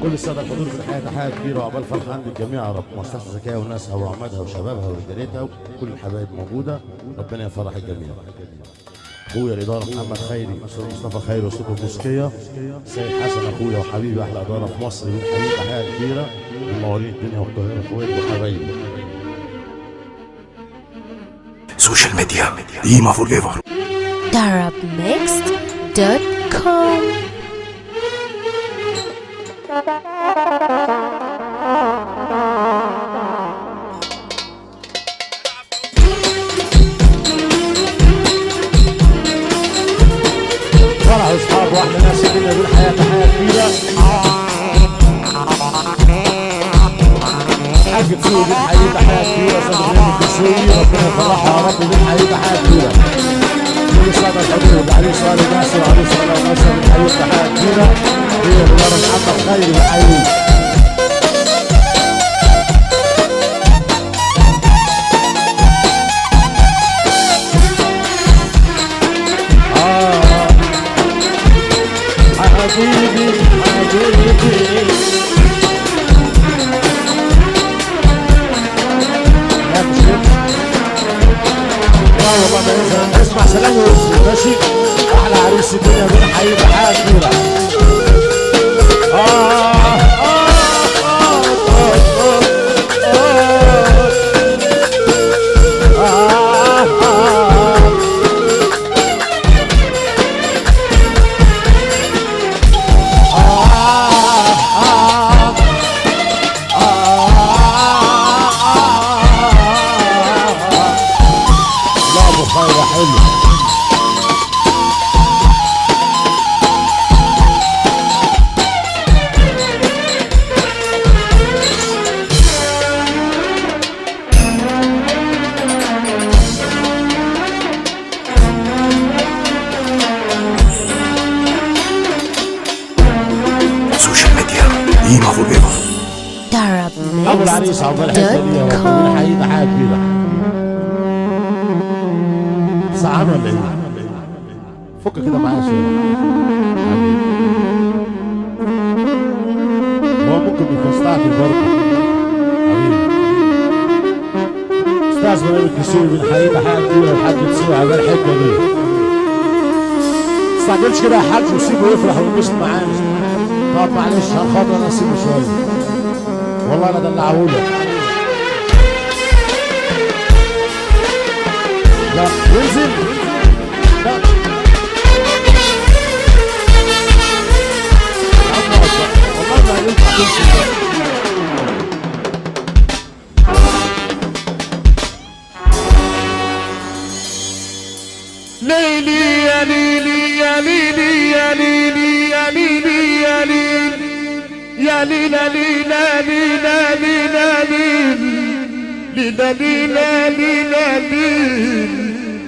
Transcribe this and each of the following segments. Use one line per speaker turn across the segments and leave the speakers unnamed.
كل الساده الحضور في الحياه تحيه كبيره وعقبال فرحه عند الجميع يا رب. مؤسسه زكاه وناسها وعمادها وشبابها ورجالتها وكل الحبايب موجوده، ربنا يفرح الجميع. اخويا الاداره محمد خيري، استاذ مصطفى خيري وصوت الموسيقيه، سيد حسن اخويا وحبيبي احلى اداره في مصر، بنحييه تحيه كبيره من مواليد الدنيا والقاهره اخوات وحبايبي.
سوشيال ميديا ديما فور ايفر.
arabmixed.com.
فرح اصحاب واحلى ناس الدنيا دول حياه تحيه كبيره. حاج تسوي بنحييه تحيه كبيره، استاذ ابراهيم الدسوقي ربنا يفرحها يا رب، بنحييه تحيه كبيره. كل الساده الحضور عليه سؤال ناسي وعليه سؤال ناسي بنحييه تحيه كبيره. هي الاداره محمد خيري بنحييه. حبيبي حبيبي لا مش كده. لا والله ما ينفع. اسمع سلام ويوصل ماشي. احلى عريس الدنيا بنحييه تحيه كبيره.
سوشيال ميديا ديما فور ايفر.
ابو العريس عقبال الحته دي بنحييه تحيه كبيره. سعان ولا ايه؟ فك كده معايا شويه. هو ممكن يكون استعجل برضه. حبيبي استاذ ابراهيم الدسوقي بنحييه تحيه كبيره. الحاج تسوقي عقبال الحته دي. ما تستعجلش كده يا حاج وسيبه يفرح وينبسط معانا. طب معلش هنخاطر انا اسيبه شويه. والله انا دلعهولك. لا ينزل. لا والله ما ينفع تنزل.
ليلي يا ليلي يا ليلي يا ليلي يا ليلي يا ليلي يا ليلى ليلى ليلى ليلى ليلى ليلى ليلى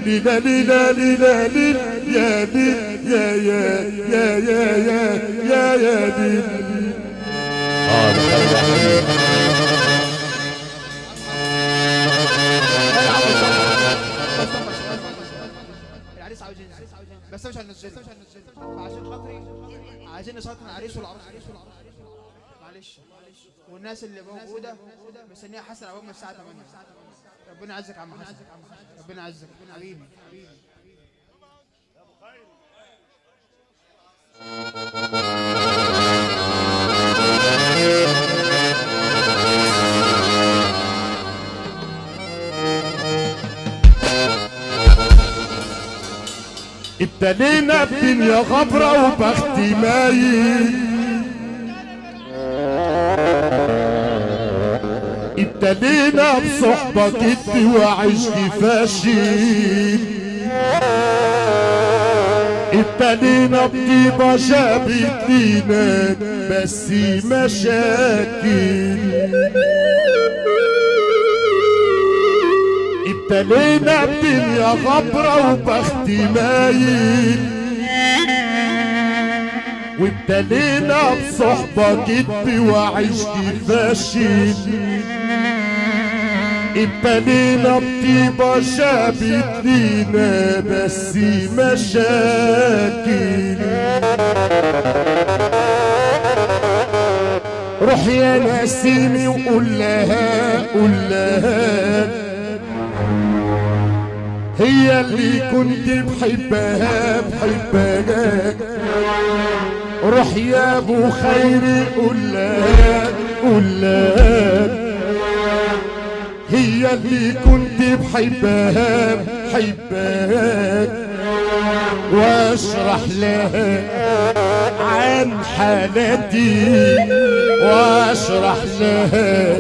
ليلى ليلى ليلى ليلى يا ليل يا يا يا يا يا يا يا ليل.
العريس عاوزين بس مش هننزل عشان خاطري عايزين نسلطن العريس والعروس. معلش والناس اللي موجوده مستنيه حسن عقبال من الساعه 8. ربنا يعزك يا عم حسن، ربنا يعزك حبيبي.
ابتلينا الدنيا غبرة وبختي مايل، ابتلينا بصحبة جدي وعشق فاشل، ابتلينا بطيبة جابت لينا بس مشاكل، ابتلينا الدنيا غبرة وبختي مايل، وابتلينا بصحبة جدي وعشق فاشل، ابتلينا بطيبة جابت لينا بس مشاكل. روح يا نسيمي وقول لها قول لها هي اللي كنت بحبها بحبها. روح يا ابو خيري قول لها قول لها هي اللي كنت بحبها بحبها. واشرح لها عن حالتي واشرح لها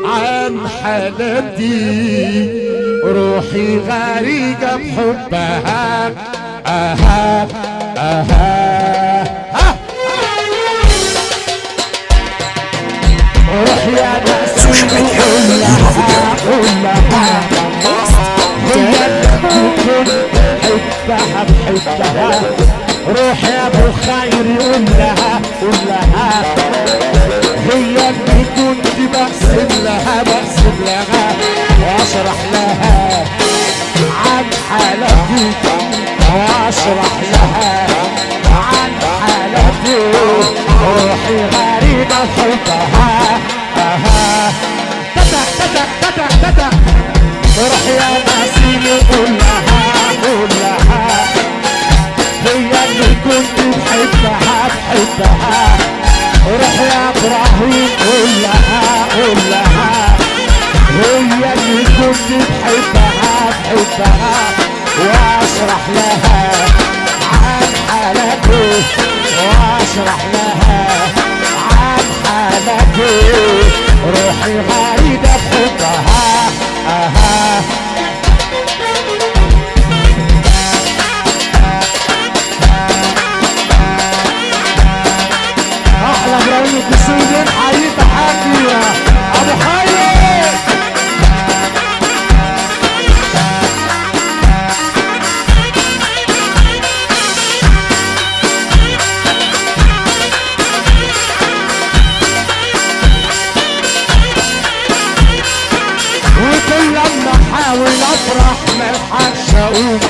عن حالتي. روحي غريقة بحبها اها اها. روح يا ناس قول لها قول لها هي اللي بحبها بحبها. روح يا ابو خير قول لها قول لها هي اللي كنت بقسم لها بقسم لها. واشرح لها عن حالتي واشرح لها عن حالتي. روحي غريبة بحبها اها تتك تتك تتك تتك. روح يا نسيمي قول لها قول لها هي اللي كنت بحبها بحبها. روح يا ابراهيم قول لها قول لها هي اللي كنت بحبها بحبها. واشرح لها عن حالتي واشرح لها عن حالتي. روحي غريبة بحبها اها. احلى ابراهيم الدسوقي حقيقي تحية ابو خير. وكل لما احاول افرح ملحقش اقوم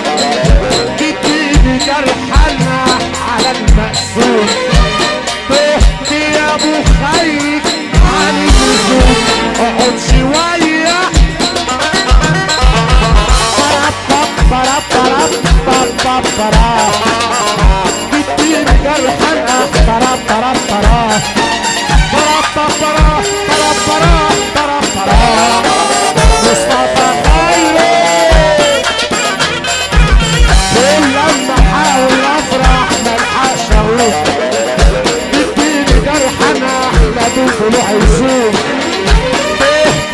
جديد جرحنا على المقسوم. تهت يا ابو خير عن اللزوم اقعد شويه جديد جرحنا مصطفى خير. كل لما احاول افرح ملحقش اقوم اديني جرح انا احلى طلوع يزوم.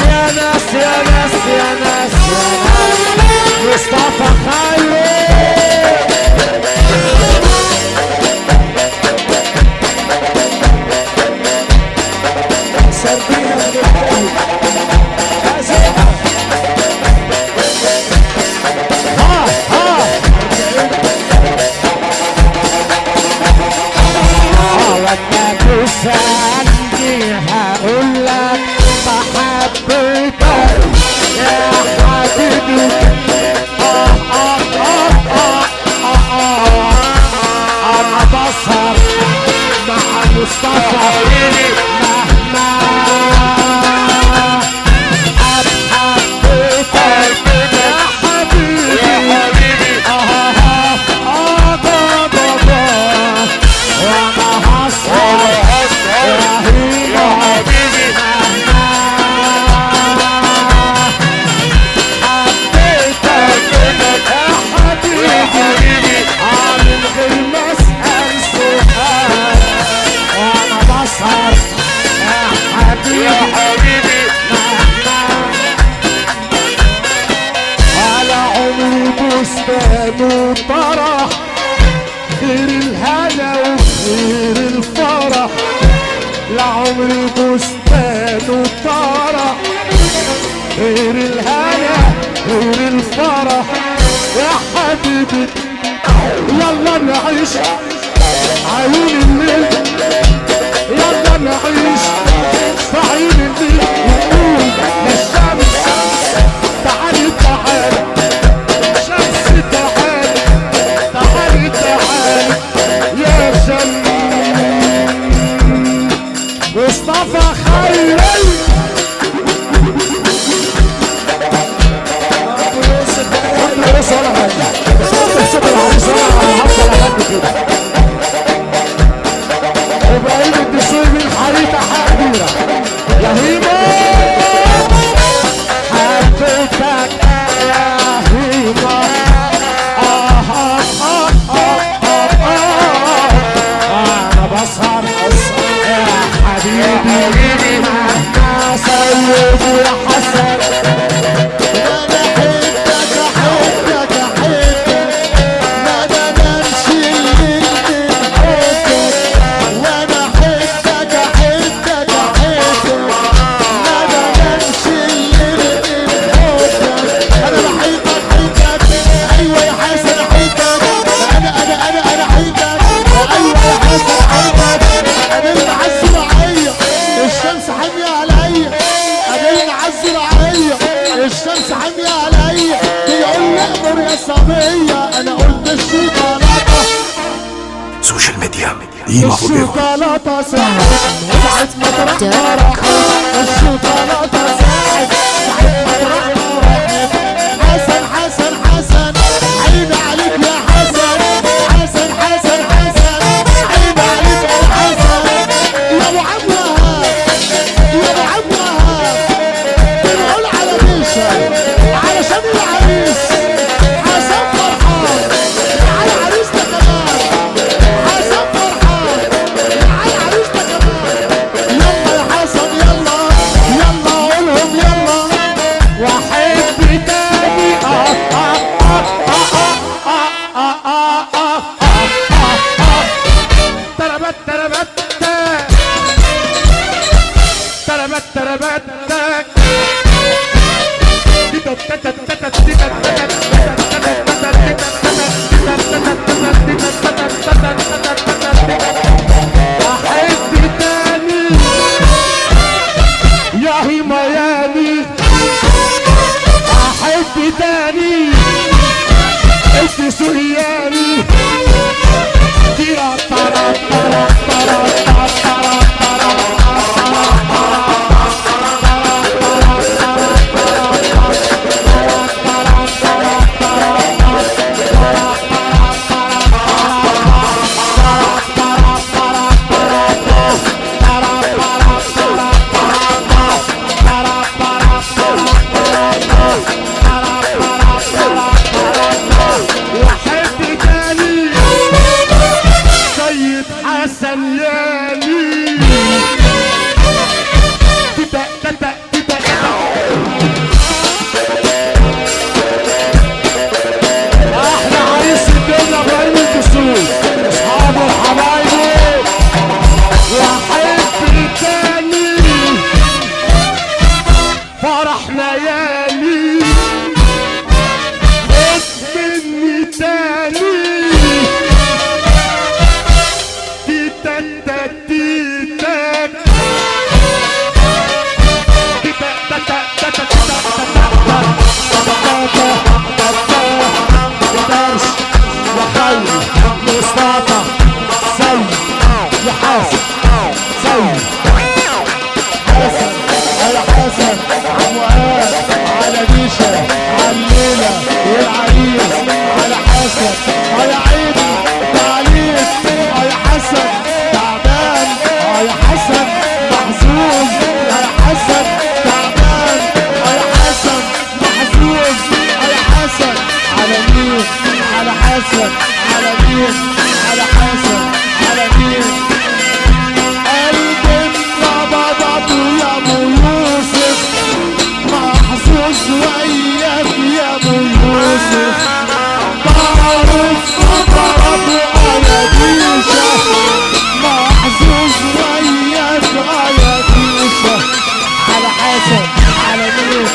يا ناس يا ناس يا ناس يا ناس مصطفى خير. عندي هقول لك بحبك يا حبيبي. انا بسهر مع مصطفى مهما حبيتك يا حبيبي. وانا هسهر وطرح خير الهنا وخير الفرح. لعمري بستان وطرح خير الهنا خير الفرح. يا حبيبي يلا نعيش عيون الليل يلا نعيش في عيون الليل. ونقول للشمس تعالي تعالي شمس تعالي تعالي تعالي يا شمس. مصطفى
ديما فور ايفر.
الشوكولاتة ساعد ساعة مطرح ما راحت، الشوكولاتة ساعد ساعة مطرح ما راحت. حسن حسن حسن عيب عليك يا حسن، حسن حسن حسن عيب عليك يا حسن. يا ابو عبد الوهاب يا ابو عبد الوهاب بنقول على بيشة علشان العريس حسن فرحان على عريسنا كمان، حسن فرحان على عريسنا كمان. يلا يا حسن يلا يلا قولهم يلا. واحب تاني تربت تربت تربت تربت احب تاني يا هي ميامي، احب تاني انت سورياني. تيرا ترا ترا ترا ترا واحب تاني سيد حسن يالي. تتا تتا تتا احلى عريس الدنيا ابراهيم الدسوقي اصحابه وحبايبه. واحب تاني فرح ليالي مني تاني. تيتا تيتا تيتا تيتا درس وخلي مصطفى سيد يا حسن سيد حسن على حسن عموات على بيشة على الليلة والعريس على حسن على عيني تعليق على حسن تعبان على حسن محظوظ على حسن تعبان على حسن محظوظ على حسن على مين على حسن على مين على حسن على مين. قلبي انقبضت يا ابو يوسف محظوظ وياك يا ابو يوسف. بعرف ضرب على بيشة محظوظ وياك يا بيشة. على حسن على مين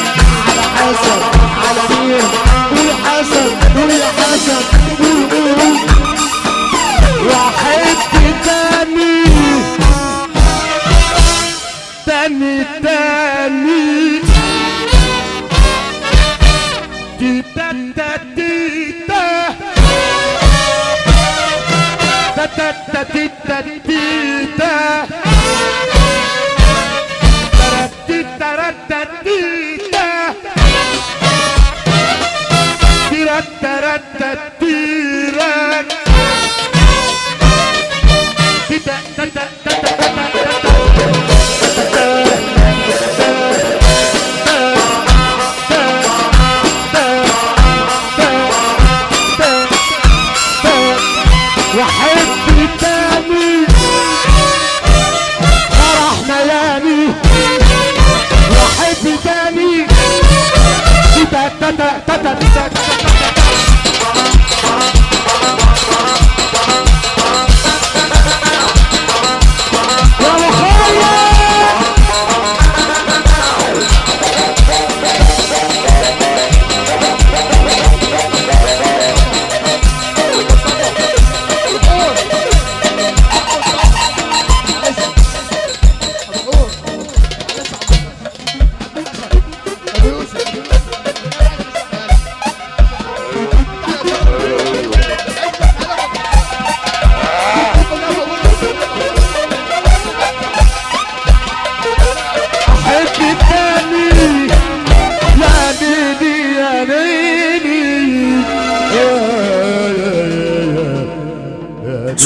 على حسن على مين. قول حسن قول يا حسن قول قول. واحب تاني تاني تاني تيتا تيتا تيتا تيتا تيتا تيتا تيتا وحب تاني فرح ليالي. وحب تاني تتا تتا تتا تتا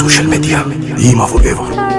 سوشيال ميديا ديما فور ايفر.